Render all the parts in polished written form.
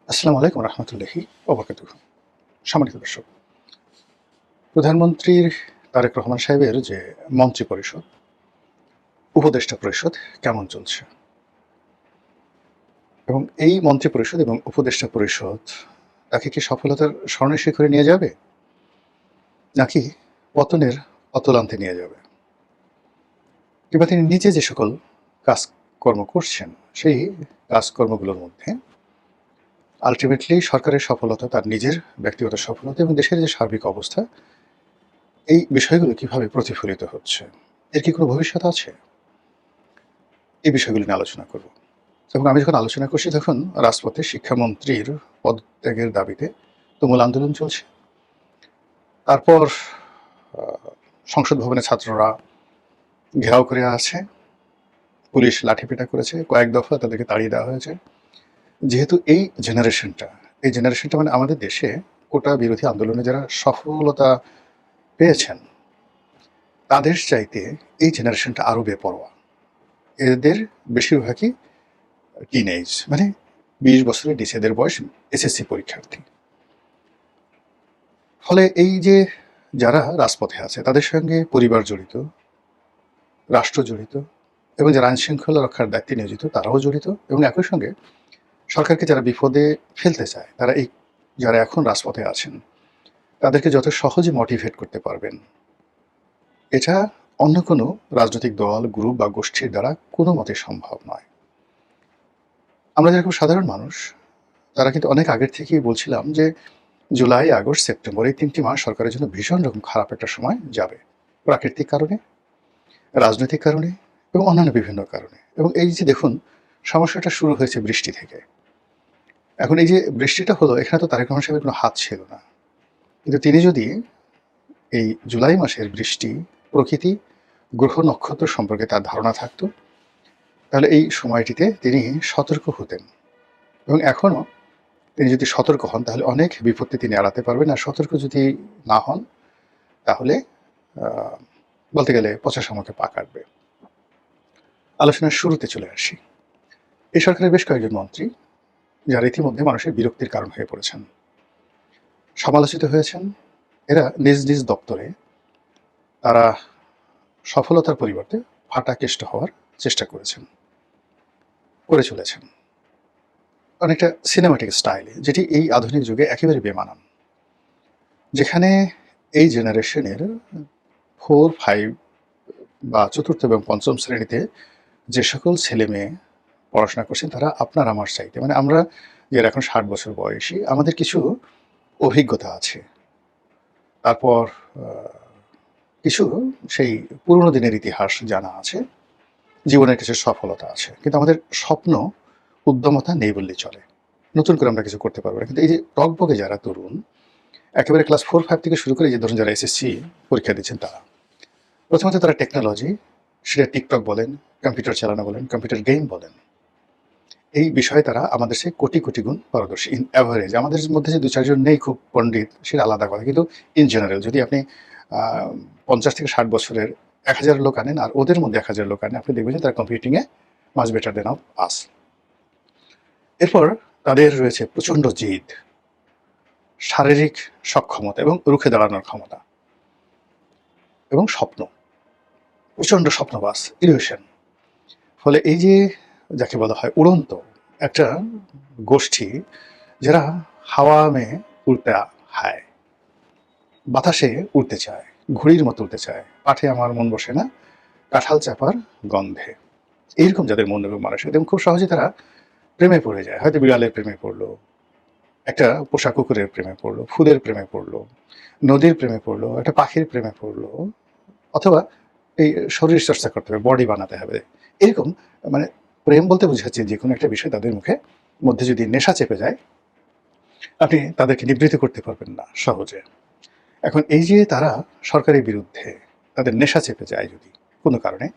আসসালামু আলাইকুম রহমতুল্লাহি ওবরাকাতুহু। সম্মানিত দর্শক, প্রধানমন্ত্রী তারেক রহমান সাহেবের যে মন্ত্রী পরিষদ, উপদেষ্টা পরিষদ কেমন চলছে, এবং এই মন্ত্রী পরিষদ এবং উপদেষ্টা পরিষদ তাকে কি সফলতার স্বর্ণ শিখরে নিয়ে যাবে, নাকি পতনের অতলান্তে নিয়ে যাবে, কিংবা তিনি নিজে যে সকল কাজকর্ম করছেন সেই কাজকর্মগুলোর মধ্যে আলটিমেটলি সরকারের সফলতা, তার নিজের ব্যক্তিগত সফলতা এবং দেশের যে সার্বিক অবস্থা, এই বিষয়গুলো কিভাবে প্রতিফলিত হচ্ছে, এর কি কোনো ভবিষ্যৎ আছে? এই বিষয়গুলো নিয়ে আলোচনা করব। এবং আমি যখন আলোচনা করছি তখন রাজপথে শিক্ষামন্ত্রীর পদত্যাগের দাবিতে তুমুল আন্দোলন চলছে। তারপর সংসদ ভবনে ছাত্ররা ঘেরাও করে আছে, পুলিশ লাঠিপেটা করেছে, কয়েক দফা তাদেরকে তাড়িয়ে দেওয়া হয়েছে। যেহেতু এই জেনারেশনটা মানে আমাদের দেশে কোটা বিরোধী আন্দোলনে যারা সফলতা পেয়েছেন তাদের চাইতে এই জেনারেশনটা আরও বেপরোয়া। এদের বেশিরভাগই টিনেজ, মানে 20 বছরের নিচে, এদের বয়স এসএসসি পরীক্ষার্থী। ফলে এই যে যারা রাজপথে আছে তাদের সঙ্গে পরিবার জড়িত, রাষ্ট্র জড়িত, এবং যারা আইন শৃঙ্খলা রক্ষার দায়িত্বে নিয়োজিত তারাও জড়িত, এবং একই সঙ্গে সরকারকে যারা বিপদে ফেলতে চায় তারা এই যারা এখন রাজপথে আছেন তাদেরকে যত সহজে মোটিভেট করতে পারবেন, এটা অন্য কোনো রাজনৈতিক দল, গ্রুপ বা গোষ্ঠীর দ্বারা কোনো মতে সম্ভব নয়। আমরা যেরকম সাধারণ মানুষ, তারা কিন্তু অনেক আগের থেকেই বলছিলাম যে জুলাই, আগস্ট, সেপ্টেম্বর এই 3টি মাস সরকারের জন্য ভীষণ রকম খারাপ একটা সময় যাবে, প্রাকৃতিক কারণে, রাজনৈতিক কারণে এবং অন্যান্য বিভিন্ন কারণে। এবং এই যে দেখুন, সমস্যাটা শুরু হয়েছে বৃষ্টি থেকে। এখন এই যে বৃষ্টিটা হলো, এখানে তো তারেক রহমান সাহেবের কোনো হাত ছিল না, কিন্তু তিনি যদি এই জুলাই মাসের বৃষ্টি, প্রকৃতি, গ্রহ নক্ষত্র সম্পর্কে তার ধারণা থাকতো, তাহলে এই সময়টিতে তিনি সতর্ক হতেন। এবং এখনও তিনি যদি সতর্ক হন তাহলে অনেক বিপত্তি তিনি এড়াতে পারবেন। আর সতর্ক যদি না হন তাহলে বলতে গেলে পচা শামুকে পা কাটবে। আলোচনার শুরুতে চলে আসি। এই সরকারের বেশ কয়েকজন মন্ত্রী যারা ইতিমধ্যে মানুষের বিরক্তির কারণ হয়ে পড়েছেন, সমালোচিত হয়েছেন। এরা নিজ নিজ দপ্তরে তারা সফলতার পরিবর্তে ফাটাকেষ্ট হওয়ার চেষ্টা করে চলেছেন, অনেকটা সিনেমাটিক স্টাইলে, যেটি এই আধুনিক যুগে একেবারে বেমানান। যেখানে এই জেনারেশনের 4, 5 বা চতুর্থ এবং পঞ্চম শ্রেণীতে যে সকল ছেলে মেয়ে পড়াশোনা করছেন তারা আপনার আমার চাইতে, মানে আমরা যারা এখন 60 বছর বয়সী, আমাদের কিছু অভিজ্ঞতা আছে, তারপর কিছু সেই পুরনো দিনের ইতিহাস জানা আছে, জীবনের কিছু সফলতা আছে, কিন্তু আমাদের স্বপ্ন, উদ্যমতা নেই বললেই চলে। নতুন করে আমরা কিছু করতে পারবো না। কিন্তু এই যে টকবকে যারা তরুণ, একেবারে ক্লাস 4, 5 থেকে শুরু করে যে ধরুন যারা এসএসসি পরীক্ষা দিচ্ছেন, তারা প্রথমত তারা টেকনোলজি, সেটা টিকটক বলেন, কম্পিউটার চালানো বলেন, কম্পিউটার গেম বলেন, এই বিষয়ে তারা আমাদের সে কোটি কোটি গুণ পারদর্শী। ইন অ্যাভারেজ আমাদের মধ্যে যে 2-4 জন নেই খুব পণ্ডিত, সেটা আলাদা কথা, কিন্তু ইন জেনারেল যদি আপনি 50 থেকে 60 বছরের 1000 লোক আনেন আর ওদের মধ্যে 1000 লোক আনেন, আপনি দেখবেন যে তারা কম্পিউটিংয়ে much better than of us. এরপর তাদের রয়েছে প্রচণ্ড জিদ, শারীরিক সক্ষমতা এবং রুখে দাঁড়ানোর ক্ষমতা, এবং স্বপ্ন, প্রচণ্ড স্বপ্নবাস, ইলিউশন। ফলে এই যে যাকে বলা হয় উড়ন্ত একটা গোষ্ঠী, যারা হাওয়া মেয়ে উড়তে হায়, বাতাসে উড়তে চায়, ঘুড়ির মতো উড়তে চায়, পাঠে আমার মন বসে না, কাঁঠাল চাপার গন্ধে, এইরকম যাদের মন এবং মানুষ, এবং খুব সহজে তারা প্রেমে পড়ে যায়। হয়তো বিড়ালের প্রেমে পড়লো, একটা পোষা কুকুরের প্রেমে পড়লো, ফুলের প্রেমে পড়লো, নদীর প্রেমে পড়লো, একটা পাখির প্রেমে পড়লো, অথবা এই শরীর চর্চা করতে হবে, বডি বানাতে হবে, এরকম। মানে প্রেম বলতে বোঝাচ্ছে যে কোনো একটা বিষয় তাদের মধ্যে যদি নেশা চেপে যায়, আপনি তাদেরকে নিবৃত্ত করতে পারবেন না সহজে। এখন এই যে তারা সরকারের বিরুদ্ধে তাদের নেশা চেপে যায় যদি কোনো কারণে,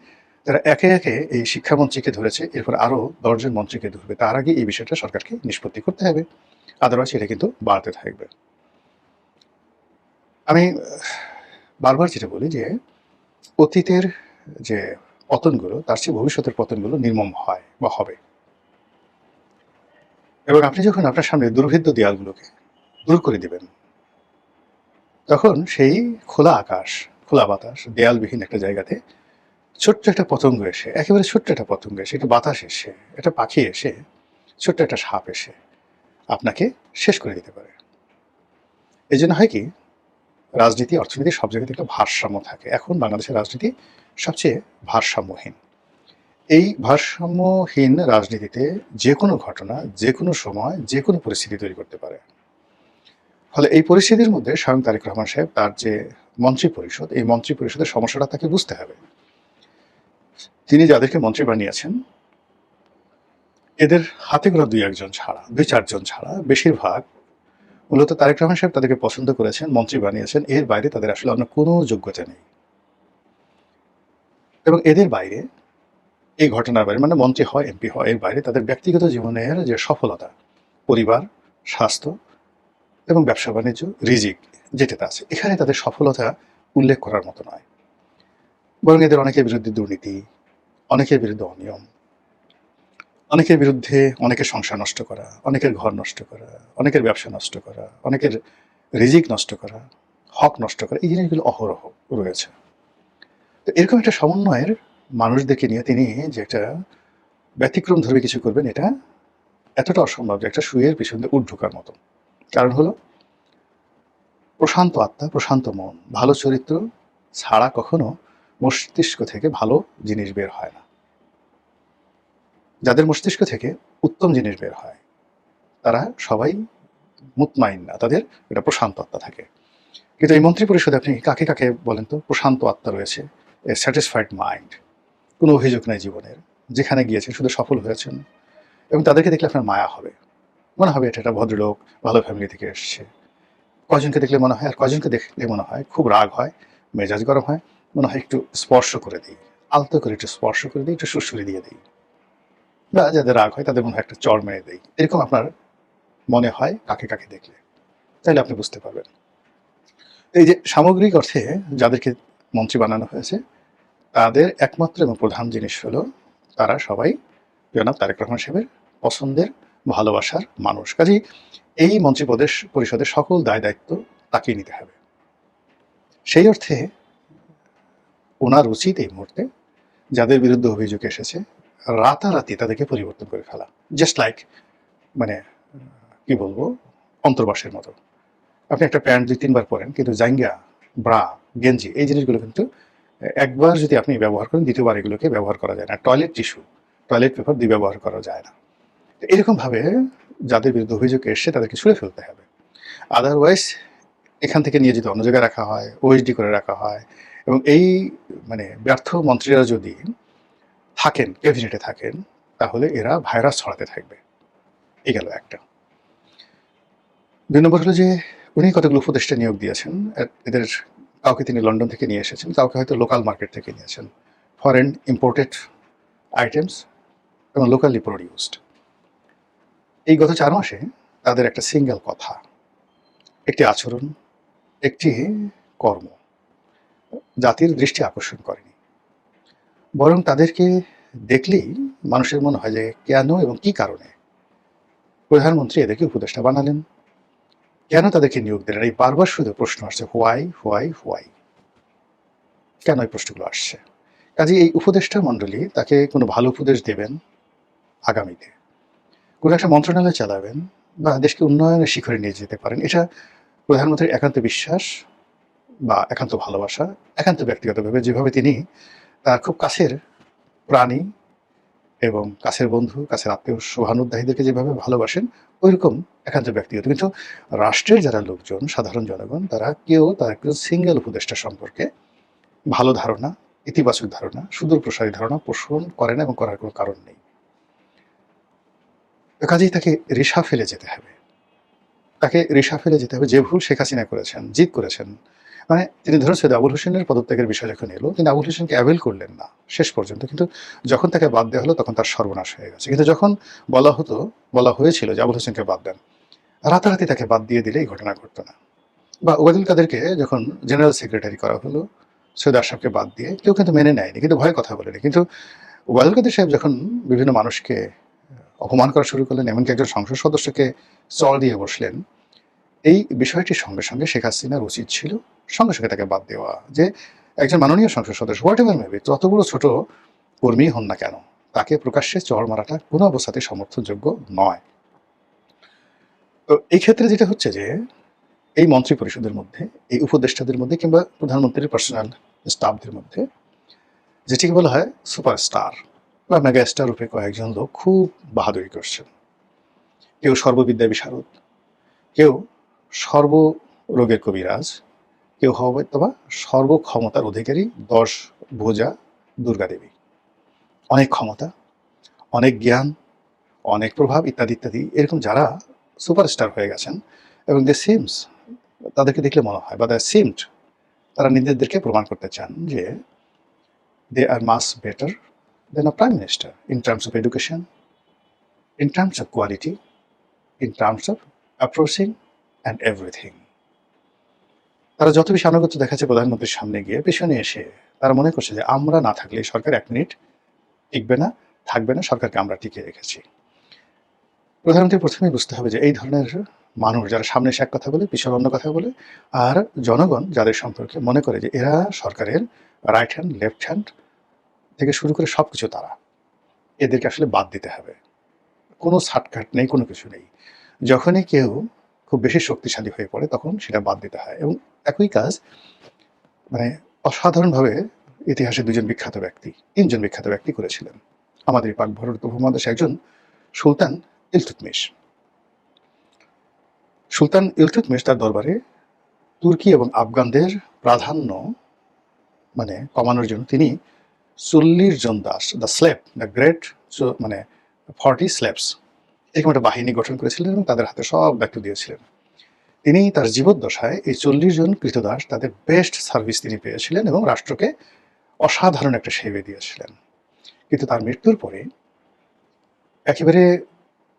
তারা একে একে এই শিক্ষামন্ত্রীকে ধরেছে, এরপর আরও 10 জন মন্ত্রীকে ধরবে। তার আগে এই বিষয়টা সরকারকে নিষ্পত্তি করতে হবে, আদারওয়াইজ এটা কিন্তু বাড়তে থাকবে। আমি বারবার যেটা বলি যে অতীতের যে পতনগুলো, তার চেয়ে ভবিষ্যতের পতনগুলো নির্মম হয় বা হবে। এবং আপনি যখন আপনার সামনে দুর্ভেদ্য দেয়ালগুলোকে দূর করে দিবেন, তখন সেই খোলা আকাশ, খোলা বাতাস, দেয়ালবিহীন একটা জায়গাতে ছোট্ট একটা পতঙ্গ এসে, একেবারে ছোট্ট একটা পতঙ্গ এসে, একটা বাতাস এসে, একটা পাখি এসে, ছোট্ট একটা সাপ এসে আপনাকে শেষ করে দিতে পারে। এই জন্য হয় কি, রাজনীতি, অর্থনীতি সব জায়গাতে একটা ভারসাম্য থাকে। এখন বাংলাদেশের রাজনীতি সবচেয়ে ভারসাম্যহীন। এই ভারসাম্যহীন রাজনীতিতে যে কোনো ঘটনা, যে কোনো সময়, যে কোনো পরিস্থিতি তৈরি করতে পারে। ফলে এই পরিস্থিতির মধ্যে স্বয়ং তারেক রহমান সাহেব তার যে মন্ত্রী পরিষদ, এই মন্ত্রী পরিষদের সমস্যাটা তাকে বুঝতে হবে। তিনি যাদেরকে মন্ত্রী বানিয়েছেন, এদের হাতে গোনা ২-১ জন ছাড়া, ২-৪ জন ছাড়া বেশিরভাগ মূলত তারেক রহমান সাহেব তাদেরকে পছন্দ করেছেন, মন্ত্রী বানিয়েছেন। এর বাইরে তাদের আসলে অন্য কোনো যোগ্যতা নেই। এবং এদের বাইরে, এই ঘটনার বাইরে, মানে মন্ত্রী হয়, এমপি হয়, এর বাইরে তাদের ব্যক্তিগত জীবনের যে সফলতা, পরিবার, স্বাস্থ্য এবং ব্যবসা বাণিজ্য, রিজিক যেটাতে আছে, এখানে তাদের সফলতা উল্লেখ করার মতো নয়। বরং এদের অনেকের বিরুদ্ধে দুর্নীতি, অনেকের বিরুদ্ধে অনিয়ম, অনেকের বিরুদ্ধে অনেকের সংসার নষ্ট করা, অনেকের ঘর নষ্ট করা, অনেকের ব্যবসা নষ্ট করা, অনেকের রিজিক নষ্ট করা, হক নষ্ট করা, এই জিনিসগুলো অহরহ রয়েছে। তো এরকম একটা সমন্বয়ের মানুষদেরকে নিয়ে তিনি যে একটা ব্যতিক্রম ধর্মী কিছু করবেন, এটা এতটা অসম্ভব যে একটা শুয়ের পিছন দিয়ে উট ঢোকার মতো। কারণ হলো, প্রশান্ত আত্মা, প্রশান্ত মন, ভালো চরিত্র ছাড়া কখনো মস্তিষ্ক থেকে ভালো জিনিস বের হয় না। যাদের মস্তিষ্ক থেকে উত্তম জিনিস বের হয়, তারা সবাই মুতমাইন না, তাদের একটা প্রশান্ত আত্মা থাকে। কিন্তু এই মন্ত্রী পরিষদে আপনি কাকে কাকে বলেন তো প্রশান্ত আত্মা রয়েছে, এ স্যাটিসফাইড মাইন্ড, কোনো অভিযোগ নাই জীবনের, যেখানে গিয়েছেন শুধু সফল হয়েছেন। এবং তাদেরকে দেখলে আপনার মায়া হবে, মনে হবে এটা একটা ভদ্রলোক, ভালো ফ্যামিলি থেকে এসছে। কজনকে দেখলে মনে হয়, আর কজনকে দেখলে মনে হয় খুব রাগ হয়, মেজাজ গরম হয়, মনে হয় একটু স্পর্শ করে দিই, আলতো করে একটু স্পর্শ করে দিই, একটু সুরসুরি দিয়ে দিই। বা যাদের রাগ হয় তাদের মনে হয় একটা চড় মেরে দেই। এরকম আপনার মনে হয় কাকে কাকে দেখলে, তাহলে আপনি বুঝতে পারবেন। এই যে সামগ্রিক অর্থে যাদেরকে মন্ত্রী বানানো হয়েছে, তাদের একমাত্র এবং প্রধান জিনিস হলো, তারা সবাই জনাব তারেক রহমান সাহেবের পছন্দের, ভালোবাসার মানুষ। কাজেই এই মন্ত্রী পরিষদের সকল দায় দায়িত্ব তাকেই নিতে হবে। সেই অর্থে ওনার উচিত এই মুহূর্তে যাদের বিরুদ্ধে অভিযোগ এসেছে, রাতারাতি তাদেরকে পরিবর্তন করে ফেলা। জাস্ট লাইক, মানে কি বলবো, অন্তর্বাসের মতো। আপনি একটা প্যান্ট ২-৩ বার পরেন, কিন্তু জাঙ্গিয়া, ব্রা, গেঞ্জি, এই জিনিসগুলো কিন্তু একবার যদি আপনি ব্যবহার করেন, দ্বিতীয়বার এগুলোকে ব্যবহার করা যায় না। টয়লেট টিস্যু, টয়লেট পেপার দিয়ে ব্যবহার করা যায় না। এরকমভাবে যাদের বিরুদ্ধে অভিযোগ এসছে তাদেরকে ছুঁড়ে ফেলতে হবে। আদারওয়াইজ এখান থেকে নিয়ে যদি অন্য জায়গায় রাখা হয়, ওএসডি করে রাখা হয়, এবং এই মানে ব্যর্থ মন্ত্রীরা যদি থাকেন, ক্যাবিনেটে থাকেন, তাহলে এরা ভাইরাস ছড়াতে থাকবে। এই গেল একটা। ২ নম্বর হলো যে, উনি কতগুলো উপদেষ্টা নিয়োগ দিয়েছেন। এদের কাউকে তিনি লন্ডন থেকে নিয়ে এসেছেন, কাউকে হয়তো লোকাল মার্কেট থেকে নিয়েছেন। ফরেন ইম্পোর্টেড আইটেমস এবং লোকালি প্রডিউসড। এই গত ৪ মাসে তাদের একটা সিঙ্গেল কথা, একটি আচরণ, একটি কর্ম জাতির দৃষ্টি আকর্ষণ করেনি। বরং তাদেরকে দেখলেই মানুষের মনে হয় যে কেন এবং কি কারণে প্রধানমন্ত্রী এদেরকে উপদেষ্টা বানালেন, কেন তাদেরকে নিয়োগ দিলেন। এই বারবার শুধু প্রশ্ন আসছে, হোয়াই হোয়াই হোয়াই, কেন এই প্রশ্নগুলো আসছে। কাজে এই উপদেষ্টা মণ্ডলী তাকে কোনো ভালো উপদেশ দেবেন আগামীতে, কোনো একটা মন্ত্রণালয় চালাবেন বা দেশকে উন্নয়নের শিখরে নিয়ে যেতে পারেন, এটা প্রধানমন্ত্রীর একান্ত বিশ্বাস বা একান্ত ভালোবাসা। একান্ত ব্যক্তিগতভাবে যেভাবে তিনি তার খুব কাছের প্রাণী এবং কাছের বন্ধু, কাছের আত্মীয় শুভানুধ্যায়ীদেরকে যেভাবে ভালোবাসেন, ওইরকম একান্ত ব্যক্তিগত। কিন্তু রাষ্ট্রের যারা লোকজন, সাধারণ জনগণ, তারা কেউ তার একজন সিঙ্গেল উপদেষ্টা সম্পর্কে ভালো ধারণা, ইতিবাচক ধারণা, সুদূর প্রসারী ধারণা পোষণ করে না এবং করার কোনো কারণ নেই। কাজেই তাকে রেশা ফেলে যেতে হবে, তাকে রেশা ফেলে যেতে হবে। যে ভুল শেখ হাসিনা করেছেন, জিদ করেছেন, মানে তিনি ধরুন সৈয়দ আবুল হোসেনের পদত্যাগের বিষয় যখন এলো, তিনি আবুল হোসেনকে অ্যাভেল করলেন না শেষ পর্যন্ত। কিন্তু যখন তাকে বাদ দেওয়া হলো, তখন তার সর্বনাশ হয়ে গেছে। কিন্তু যখন বলা হয়েছিল যে আবুল হোসেনকে বাদ দেন, রাতারাতি তাকে বাদ দিয়ে দিলে এই ঘটনা ঘটতো না। বা ওবায়দুল কাদেরকে যখন জেনারেল সেক্রেটারি করা হলো, সৈয়দ আশরাফকে বাদ দিয়ে, কেউ কিন্তু মেনে নেয়নি, কিন্তু ভয়ে কথা বলেনি। কিন্তু ওবায়দুল কাদের সাহেব যখন বিভিন্ন মানুষকে অপমান করা শুরু করলেন, এমনকি একজন সংসদ সদস্যকে চড় দিয়ে বসলেন। এই বিষয়টির সঙ্গে সঙ্গে শেখ হাসিনার উচিত ছিল সঙ্গে সঙ্গে তাকে বাদ দেওয়া, যে একজন মাননীয় সংসদ সদস্য হোয়াট এভার মেবি, যত বড় ছোট কর্মী হন না কেন, তাকে প্রকাশ্যে চড় মারাটা কোনো অবস্থাতেই সমর্থনযোগ্য নয়। তো এই ক্ষেত্রে যেটা হচ্ছে যে এই মন্ত্রী পরিষদের মধ্যে, এই উপদেষ্টাদের মধ্যে কিংবা প্রধানমন্ত্রীর পার্সোনাল স্টাফদের মধ্যে যেটিকে বলা হয় সুপারস্টার বা মেগা স্টার রূপে কয়েকজন লোক খুব বাহাদুরি করছেন। কেউ সর্ববিদ্যা বিশারদ, কেউ সর্বরোগের কবিরাজ, কেউ হয়তো বা সর্বক্ষমতার অধিকারী 10 ভুজা দুর্গা দেবী। অনেক ক্ষমতা, অনেক জ্ঞান, অনেক প্রভাব ইত্যাদি ইত্যাদি, এরকম যারা সুপারস্টার হয়ে গেছেন এবং দে সিমস, তাদেরকে দেখলে মনে হয় বা দে সিমড, তারা নিজেদেরকে প্রমাণ করতে চান যে they are much better than a prime minister in terms of education, in terms of quality, in terms of approaching and everything. তারা যত বেশি আনুগত্য দেখাচ্ছে প্রধানমন্ত্রীর সামনে গিয়ে, পেছনে এসে তারা মনে করছে যে আমরা না থাকলে সরকার 1 মিনিট টিকবে না, থাকবে না, সরকারকে আমরা টিকিয়ে রেখেছি। প্রধানমন্ত্রী প্রথমেই বুঝতে হবে যে এই ধরনের মানুষ যারা সামনে এসে এক কথা বলে, পিছনে অন্য কথা বলে, আর জনগণ যাদের সম্পর্কে মনে করে যে এরা সরকারের রাইট হ্যান্ড, লেফট হ্যান্ড থেকে শুরু করে সবকিছু তারা, এদেরকে আসলে বাদ দিতে হবে। কোনো ছাটকাট নেই, কোনো কিছু নেই। যখনই কেউ খুব বেশি শক্তিশালী হয়ে পড়ে তখন সেটা বাদ দিতে হয়। এবং একই কাজ মানে অসাধারণভাবে ইতিহাসে 2 জন বিখ্যাত ব্যক্তি, 3 জন বিখ্যাত ব্যক্তি করেছিলেন। আমাদের এই পাক ভারত উপমহাদেশে একজন সুলতান ইলতুৎমিশ। সুলতান ইলতুৎমিশ তার দরবারে তুর্কি এবং আফগানদের প্রাধান্য মানে কমানোর জন্য তিনি 40 জন দাস, the slave, the great 40 slaves, এরকম একটা বাহিনী গঠন করেছিলেন এবং তাদের হাতে সব দায়িত্ব দিয়েছিলেন। তিনি তার জীবদ্দশায় এই 40 জন কৃতদাস, তাদের বেস্ট সার্ভিস তিনি পেয়েছিলেন এবং রাষ্ট্রকে অসাধারণ একটা সেবা দিয়েছিলেন। কিন্তু তার মৃত্যুর পরে একেবারে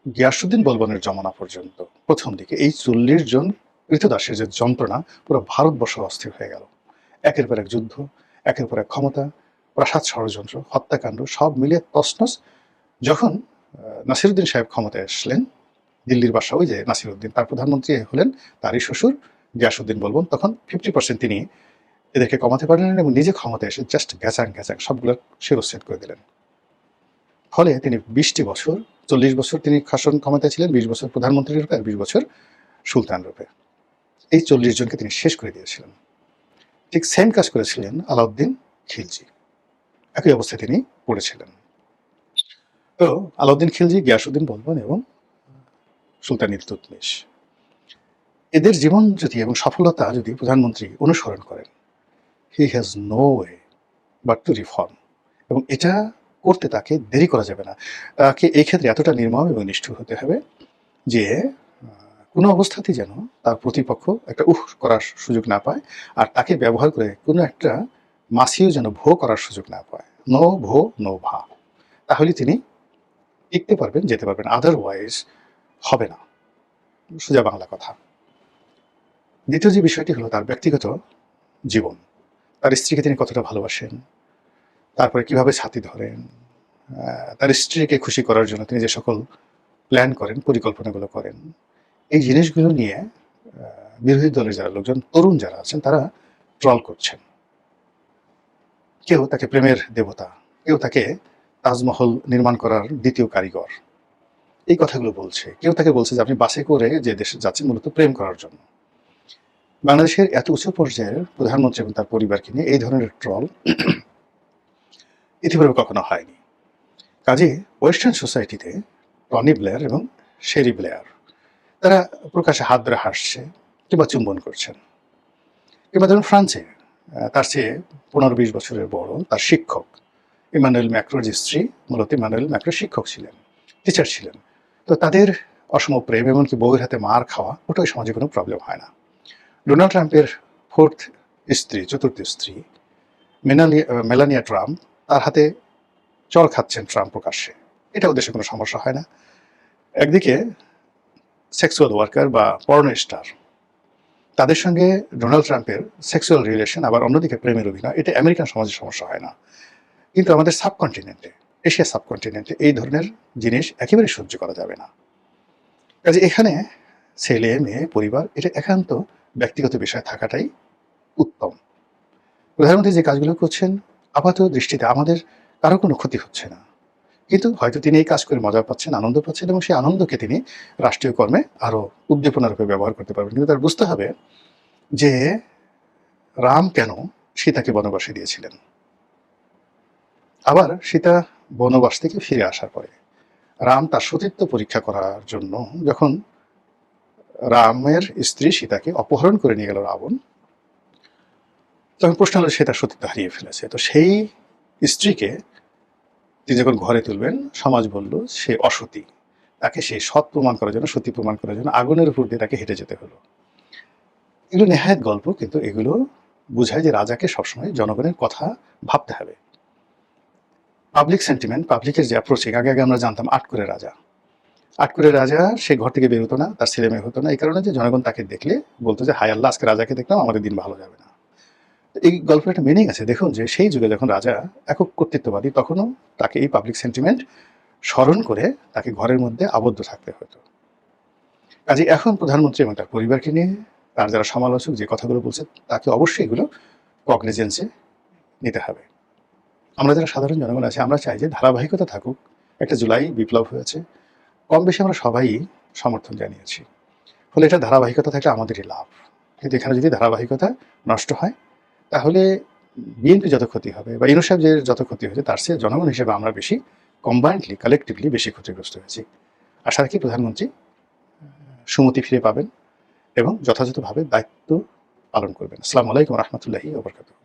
গিয়াসউদ্দিন বলবনের জমানা পর্যন্ত প্রথম দিকে এই 40 জন কৃতদাসের যে যন্ত্রণা, পুরো ভারতবর্ষ অস্থির হয়ে গেল। একের পর এক যুদ্ধ, একের পর এক ক্ষমতা, প্রাসাদ ষড়যন্ত্র, হত্যাকাণ্ড, সব মিলিয়ে তছনছ। যখন নাসিরুদ্দিন সাহেব ক্ষমতায় আসলেন, দিল্লির বাসা, ওই যে নাসিরুদ্দিন, তার প্রধানমন্ত্রী হলেন তারই শ্বশুর গিয়াসউদ্দিন বলবন, তখন 50% তিনি এদেরকে কমাতে পারলেন এবং নিজে ক্ষমতায় এসে জাস্ট গ্যাচাং গ্যাচাং সবগুলোর শিরোচ্ছেদ করে দিলেন। ফলে তিনি 20টি বছর, 40 বছর তিনি শাসন ক্ষমতায় ছিলেন, 20 বছর প্রধানমন্ত্রী রূপে আর 20 বছর সুলতান রূপে। এই 40 জনকে তিনি শেষ করে দিয়েছিলেন। ঠিক সেম কাজ করেছিলেন আলাউদ্দিন খিলজি, একই অবস্থায় তিনি পড়েছিলেন। তো আলাউদ্দিন খিলজি, গিয়াসউদ্দিন বলবন এবং সুলতান ইলতুৎমিশ, এদের জীবন যদি এবং সফলতা যদি প্রধানমন্ত্রী অনুসরণ করেন, he has no way but to reform, এবং এটা করতে তাকে দেরি করা যাবে না। তাকে এই ক্ষেত্রে এতটা নির্মম এবং নিষ্ঠুর হতে হবে যে কোনো অবস্থাতেই যেন তার প্রতিপক্ষ একটা করার সুযোগ না পায়, আর তাকে ব্যবহার করে কোনো একটা মাসিও যেন ভো করার সুযোগ না পায়। নো ভো নো ভা, তাহলে তিনি টিকতে পারবেন, যেতে পারবেন, আদারওয়াইজ হবে না। সোজা বাংলা কথা। দ্বিতীয় যে বিষয়টি হলো তার ব্যক্তিগত জীবন। তার স্ত্রীকে তিনি কতটা ভালোবাসেন, তারপরে কিভাবে ছাতি ধরেন, তার স্ত্রীকে খুশি করার জন্য তিনি যে সকল প্ল্যান করেন, পরিকল্পনাগুলো করেন, এই জিনিসগুলো নিয়ে বিরোধী দলের যারা লোকজন, তরুণ যারা আছেন, তারা ট্রল করছেন। কেউ তাকে প্রেমের দেবতা, কেউ তাকে তাজমহল নির্মাণ করার দ্বিতীয় কারিগর, এই কথাগুলো বলছে। কেউ তাকে বলছে যে আপনি বাসে করে যে দেশে যাচ্ছেন মূলত প্রেম করার জন্য। বাংলাদেশের এত উচ্চ পর্যায়ের প্রধানমন্ত্রী এবং তার পরিবারকে নিয়ে এই ধরনের ট্রল ইতিপূর্বে কখনো হয়নি। কাজে ওয়েস্টার্ন সোসাইটিতে টনি ব্লেয়ার এবং শেরি ব্লেয়ার তারা প্রকাশ্যে হাত ধরে হাসছে কিংবা চুম্বন করছেন। কিংবা ধরুন ফ্রান্সে তার চেয়ে 15-20 বছরের বড় তার শিক্ষক ইমানুয়েল ম্যাক্রোর স্ত্রী, মূলত ইমানুয়েল ম্যাক্রো শিক্ষক ছিলেন, টিচার ছিলেন। তো তাদের অসম প্রেম, এমনকি বউয়ের হাতে মার খাওয়া, ওটাই সমাজে কোনো প্রবলেম হয় না। ডোনাল্ড ট্রাম্পের চতুর্থ স্ত্রী মেলানিয়া ট্রাম্প, তার হাতে চড় খাচ্ছেন ট্রাম্প প্রকাশ্যে, এটাও দেশে কোনো সমস্যা হয় না। একদিকে সেক্সুয়াল ওয়ার্কার বা পর্ন স্টার, তাদের সঙ্গে ডোনাল্ড ট্রাম্পের সেক্সুয়াল রিলেশন, আবার অন্যদিকে প্রেমের অভিনয়, এটা আমেরিকান সমাজে সমস্যা হয় না। কিন্তু আমাদের সাবকন্টিনেন্টে এশিয়া সাবকন্টিনেন্টে এই ধরনের জিনিস একেবারে সহ্য করা যাবে না। কাজে এখানে ছেলে মেয়ে পরিবার এটা একান্ত ব্যক্তিগত বিষয় থাকাটাই উত্তম। প্রধানমন্ত্রী যে কাজগুলো করছেন আপাত দৃষ্টিতে আমাদের কারো কোনো ক্ষতি হচ্ছে না, কিন্তু হয়তো তিনি এই কাজ করে মজা পাচ্ছেন, আনন্দ পাচ্ছেন এবং সেই আনন্দকে তিনি রাষ্ট্রীয় কর্মে আরো উদ্দীপনার রূপে ব্যবহার করতে পারবেন। কিন্তু তার বুঝতে হবে যে রাম কেন সীতাকে বনবাসে দিয়েছিলেন। আবার সীতা বনবাস থেকে ফিরে আসার পরে রাম তার সতীত্ব পরীক্ষা করার জন্য যখন রামের স্ত্রী সীতাকে অপহরণ করে নিয়ে গেল রাবণ, তখন প্রশ্ন হলো সে তার সতীত্ব হারিয়ে ফেলেছে। তো সেই স্ত্রীকে তিনি যখন ঘরে তুলবেন সমাজ বলল সে অসতী, তাকে সেই সৎ প্রমাণ করার জন্য, সতী প্রমাণ করার জন্য আগুনের উপর দিয়ে তাকে হেঁটে যেতে হলো। এগুলো নেহায়েত গল্প, কিন্তু এগুলো বোঝায় যে রাজাকে সবসময় জনগণের কথা ভাবতে হবে। পাবলিক সেন্টিমেন্ট, পাবলিকের যে অ্যাপ্রোচিং, আগে আগে আমরা জানতাম আটকরে রাজা সে ঘর থেকে বেরোতো না, তার ছেলে মেয়ে হতো না, এই কারণে যে জনগণ তাকে দেখলে বলতো যে হাই আল্লাহ, আজকে রাজাকে দেখলাম, আমাদের দিন ভালো যাবে না। এই গল্পের একটা মিনিং আছে। দেখুন যে সেই যুগে যখন রাজা একক কর্তৃত্ববাদী, তখনও তাকে এই পাবলিক সেন্টিমেন্ট স্মরণ করে তাকে ঘরের মধ্যে আবদ্ধ থাকতে হতো। কাজে এখন প্রধানমন্ত্রী এবং তার পরিবারকে নিয়ে তার যারা সমালোচক যে কথাগুলো বলছে তাকে অবশ্যই এগুলো কগনিজেন্সে নিতে হবে। আমরা যারা সাধারণ জনগণ আছে আমরা চাই যে ধারাবাহিকতা থাকুক। একটা জুলাই বিপ্লব হয়েছে, কম বেশি আমরা সবাই সমর্থন জানিয়েছি, ফলে এটা ধারাবাহিকতা থাকলে আমাদেরই লাভ। কিন্তু এখানে যদি ধারাবাহিকতা নষ্ট হয় তাহলে বিএনপি যত ক্ষতি হবে বা ইউনূস সাহেব যে যত ক্ষতি হয়েছে তার চেয়ে জনগণ হিসেবে আমরা বেশি কম্বাইন্ডলি, কালেকটিভলি বেশি ক্ষতিগ্রস্ত হয়েছি। আশা রাখি প্রধানমন্ত্রী সুমতি ফিরে পাবেন এবং যথাযথভাবে দায়িত্ব পালন করবেন। আসসালামু আলাইকুম রহমতুল্লাহি ওয়া বারাকাতুহু।